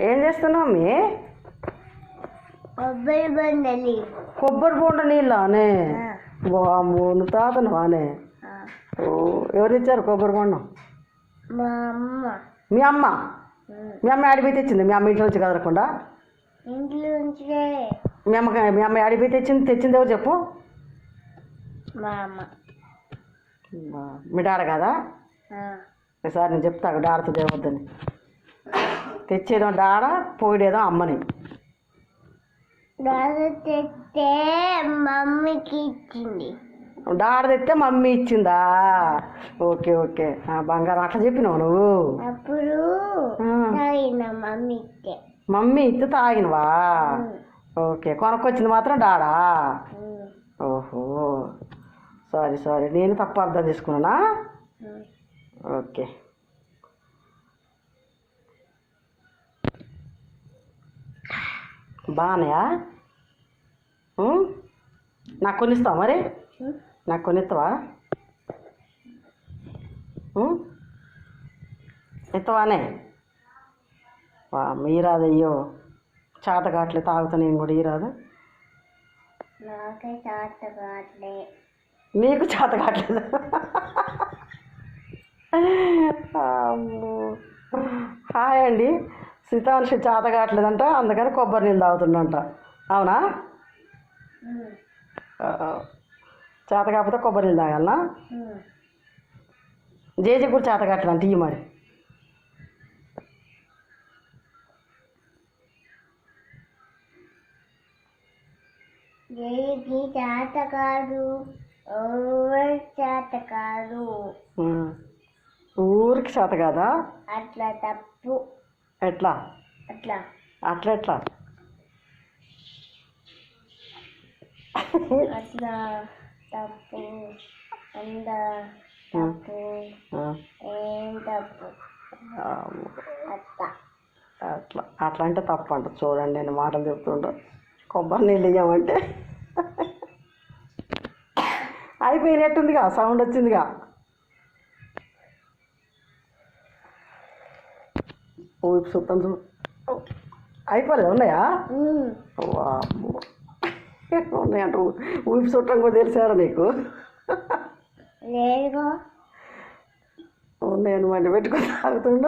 ఏం చేస్తున్నావు మీ కొబ్బరి బోండ నీళ్ళనే బాము నువ్వు తాతనువానే ఓ ఎవరు ఇచ్చారు కొబ్బరి బోండం మీ అమ్మ మీ అమ్మ ఆడిపోయి తెచ్చింది మీ అమ్మ ఇంట్లో నుంచి కదలకుండా మీ అమ్మ ఆడిపోయి తెచ్చింది ఎవరు చెప్పు మీ డాడ కదా ఈసారి నేను చెప్తాను డాడతో దేవద్దని తెచ్చేదో డాడ పోయిడేదో అమ్మని మమ్మీకి ఇచ్చింది డాడ తెస్తే మమ్మీ ఇచ్చిందా ఓకే ఓకే బంగారం అట్లా చెప్పినావు నువ్వు అప్పుడు మమ్మీ ఇస్తే తాగినవా ఓకే కొనుక్కొచ్చింది మాత్రం డాడా ఓహో సారీ నేను తప్పు అర్థం చేసుకున్నానా ఓకే బాగానయా నాకు కొనిస్తావా మరి నాకు కొనిస్తావా ఇస్తావానే మీరాదు అయ్యో చేత కావట్లే తాగుతా నేను కూడా ఈరాదు నీకు చేత కావట్లేదు హాయ్ అండి సీతాంశి చేత కావట్లేదంట అందుకని కొబ్బరి నీళ్ళు తాగుతుండంట అవునా చేత కాకపోతే కొబ్బరి నీళ్ళు తాగాలనా జేజీ కూడా చేత కావట్లేదంట ఇవి మరి ఊరికి చేత కాదా అట్లా తప్పు ఎట్లా అట్లా అట్లా ఎట్లా అట్లా తప్పు అంద తప్పు ఏం తప్పు అట్లా అట్లా అట్లా అంటే తప్పు అంట చూడండి నేను మాటలు చెప్తుంటా కొబ్బరి నీళ్ళు ఇవ్వమంటే అయిపోయినట్టుందిగా సౌండ్ వచ్చిందిగా ఊపి చూస్తాం అయిపోలేదు ఉన్నాయా ఉన్నాయంట ఊపి చుట్టం కూడా తెలిసారా నీకు లేదు ఉన్నాయని మళ్ళీ పెట్టుకొని తాగుతుండ